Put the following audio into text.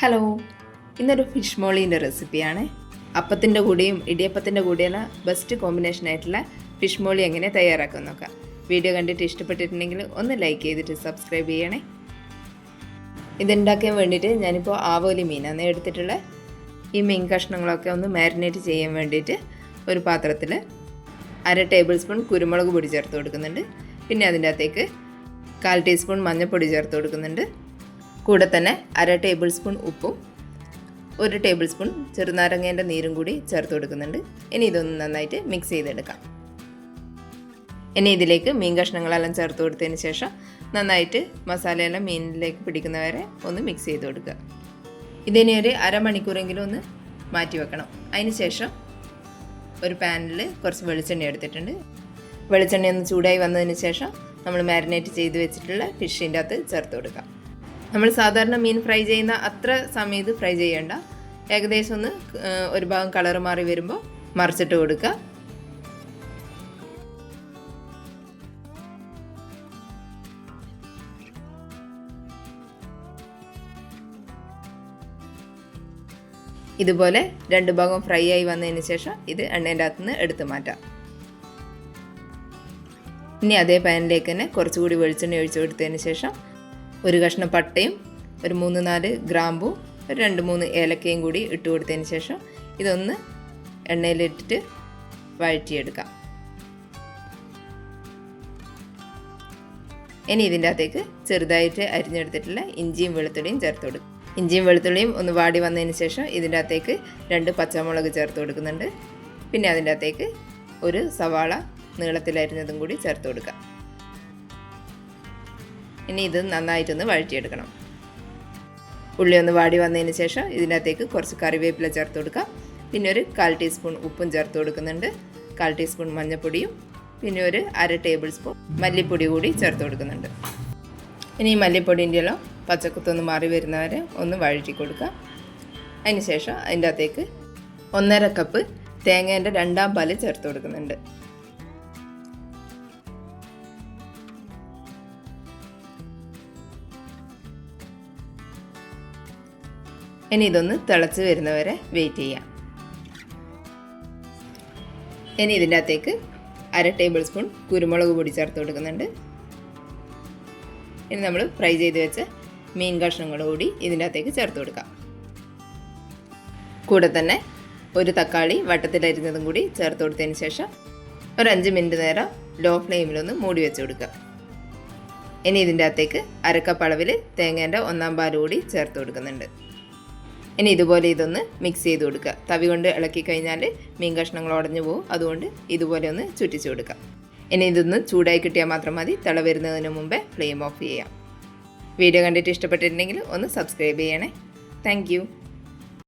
Hello, ഇന്നൊരു fish മോളീൻ്റെ റെസിപ്പിയാണ്. അപ്പത്തിൻ്റെ കൂടെയും ഇടിയപ്പത്തിൻ്റെ കൂടെയുള്ള ബെസ്റ്റ് കോമ്പിനേഷൻ ആയിട്ടുള്ള ഫിഷ് മോളി എങ്ങനെ തയ്യാറാക്കാൻ നോക്കാം. വീഡിയോ കണ്ടിട്ട് ഇഷ്ടപ്പെട്ടിട്ടുണ്ടെങ്കിൽ ഒന്ന് ലൈക്ക് ചെയ്തിട്ട് സബ്സ്ക്രൈബ് ചെയ്യണേ. ഇതുണ്ടാക്കാൻ വേണ്ടിയിട്ട് ഞാനിപ്പോൾ ആവോലി മീനാണ് എടുത്തിട്ടുള്ളത്. ഈ മീൻ കഷ്ണങ്ങളൊക്കെ ഒന്ന് മാരിനേറ്റ് ചെയ്യാൻ വേണ്ടിയിട്ട് ഒരു പാത്രത്തിൽ 1/2 ടേബിൾ സ്പൂൺ കുരുമുളക് പൊടി ചേർത്ത് കൊടുക്കുന്നുണ്ട്. പിന്നെ അതിൻ്റെ അകത്തേക്ക് 1/4 ടീസ്പൂൺ മഞ്ഞൾപ്പൊടി ചേർത്ത് കൊടുക്കുന്നുണ്ട്. കൂടെ തന്നെ 1/2 ടേബിൾ സ്പൂൺ ഉപ്പും 1 ടേബിൾ സ്പൂൺ ചെറുനാരങ്ങേൻ്റെ നീരും കൂടി ചേർത്ത് കൊടുക്കുന്നുണ്ട്. ഇനി ഇതൊന്ന് നന്നായിട്ട് മിക്സ് ചെയ്തെടുക്കാം. ഇനി ഇതിലേക്ക് മീൻ കഷ്ണങ്ങളെല്ലാം ചേർത്ത് കൊടുത്തതിന് ശേഷം നന്നായിട്ട് മസാലയെല്ലാം മീനിലേക്ക് പിടിക്കുന്നവരെ ഒന്ന് മിക്സ് ചെയ്ത് കൊടുക്കുക. ഇതിനെ ഒരു അരമണിക്കൂറെങ്കിലും ഒന്ന് മാറ്റി വെക്കണം. അതിന് ശേഷം ഒരു പാനിൽ കുറച്ച് വെളിച്ചെണ്ണ എടുത്തിട്ടുണ്ട്. വെളിച്ചെണ്ണ ഒന്ന് ചൂടായി വന്നതിന് ശേഷം നമ്മൾ മാരിനേറ്റ് ചെയ്ത് വെച്ചിട്ടുള്ള ഫിഷിൻ്റെ അകത്ത് ചേർത്ത് കൊടുക്കാം. നമ്മൾ സാധാരണ മീൻ ഫ്രൈ ചെയ്യുന്ന അത്ര സമയത്ത് ഫ്രൈ ചെയ്യേണ്ട. ഏകദേശം ഒന്ന് ഒരു ഭാഗം കളർ മാറി വരുമ്പോൾ മറിച്ചിട്ട് കൊടുക്കുക. ഇതുപോലെ 2 ഭാഗം ഫ്രൈ ആയി വന്നതിന് ശേഷം ഇത് എണ്ണേൻ്റെ അകത്ത് നിന്ന് എടുത്ത് മാറ്റാം. ഇനി അതേ പാനിലേക്ക് തന്നെ കുറച്ചുകൂടി വെളിച്ചെണ്ണ ഒഴിച്ചു കൊടുത്തതിന് ശേഷം ഒരു കഷ്ണം പട്ടയും ഒരു 3-4 ഗ്രാമ്പും ഒരു 2-3 ഏലക്കയും കൂടി ഇട്ട് കൊടുത്തതിന് ശേഷം ഇതൊന്ന് എണ്ണയിലിട്ടിട്ട് വഴറ്റിയെടുക്കാം. ഇനി ഇതിൻ്റെ അകത്തേക്ക് ചെറുതായിട്ട് അരിഞ്ഞെടുത്തിട്ടുള്ള ഇഞ്ചിയും വെളുത്തുള്ളിയും ചേർത്ത് കൊടുക്കും. ഇഞ്ചിയും വെളുത്തുള്ളിയും ഒന്ന് വാടി വന്നതിന് ശേഷം ഇതിൻ്റെ അകത്തേക്ക് 2 പച്ചമുളക് ചേർത്ത് കൊടുക്കുന്നുണ്ട്. പിന്നെ അതിൻ്റെ അകത്തേക്ക് ഒരു സവാള നീളത്തിലരിഞ്ഞതും കൂടി ചേർത്ത് കൊടുക്കാം. ഇനി ഇത് നന്നായിട്ടൊന്ന് വഴറ്റിയെടുക്കണം. ഉള്ളി ഒന്ന് വാടി വന്നതിന് ശേഷം ഇതിൻ്റെ അകത്തേക്ക് കുറച്ച് കറിവേപ്പില ചേർത്ത് കൊടുക്കാം. പിന്നെ ഒരു 1/4 ടീസ്പൂൺ ഉപ്പും ചേർത്ത് കൊടുക്കുന്നുണ്ട്. 1/4 ടീസ്പൂൺ മഞ്ഞൾപ്പൊടിയും പിന്നെ ഒരു 1/2 ടേബിൾ സ്പൂൺ മല്ലിപ്പൊടി കൂടി ചേർത്ത് കൊടുക്കുന്നുണ്ട്. ഇനി ഈ മല്ലിപ്പൊടിൻ്റെ എല്ലാം പച്ചക്കുത്തൊന്ന് മാറി വരുന്നവരെ ഒന്ന് വഴറ്റി കൊടുക്കുക. അതിന് ശേഷം അതിൻ്റെ അകത്തേക്ക് 1.5 കപ്പ് തേങ്ങേൻ്റെ 2ാം പാല് ചേർത്ത് കൊടുക്കുന്നുണ്ട്. ഇനി ഇതൊന്ന് തിളച്ച് വരുന്നവരെ വെയിറ്റ് ചെയ്യാം. ഇനി ഇതിൻ്റെ അകത്തേക്ക് 1/2 ടേബിൾ സ്പൂൺ കുരുമുളക് പൊടി ചേർത്ത് കൊടുക്കുന്നുണ്ട്. ഇനി നമ്മൾ ഫ്രൈ ചെയ്ത് വെച്ച മീൻ കഷ്ണങ്ങൾ കൂടി ഇതിൻ്റെ അകത്തേക്ക് ചേർത്ത് കൊടുക്കാം. കൂടെ തന്നെ ഒരു തക്കാളി വട്ടത്തിലരിഞ്ഞതും കൂടി ചേർത്ത് കൊടുത്തതിന് ശേഷം ഒരു 5 മിനിറ്റ് നേരം ലോ ഫ്ലെയിമിലൊന്ന് മൂടി വെച്ച് കൊടുക്കുക. ഇനി ഇതിൻ്റെ അകത്തേക്ക് 1/2 കപ്പ് അളവിൽ തേങ്ങേൻ്റെ 1ാം പാൽ കൂടി ചേർത്ത് കൊടുക്കുന്നുണ്ട്. ഇനി ഇതുപോലെ ഇതൊന്ന് മിക്സ് ചെയ്ത് കൊടുക്കുക. തവി കൊണ്ട് ഇളക്കി കഴിഞ്ഞാൽ മീൻ കഷ്ണങ്ങൾ ഉടഞ്ഞു പോകും. അതുകൊണ്ട് ഇതുപോലെ ഒന്ന് ചുറ്റിച്ച് കൊടുക്കുക. ഇനി ഇതൊന്ന് ചൂടായി കിട്ടിയാൽ മാത്രം മതി. തിള വരുന്നതിന് മുമ്പേ ഫ്ലെയിം ഓഫ് ചെയ്യാം. വീഡിയോ കണ്ടിട്ട് ഇഷ്ടപ്പെട്ടിട്ടുണ്ടെങ്കിൽ ഒന്ന് സബ്സ്ക്രൈബ് ചെയ്യണേ. താങ്ക്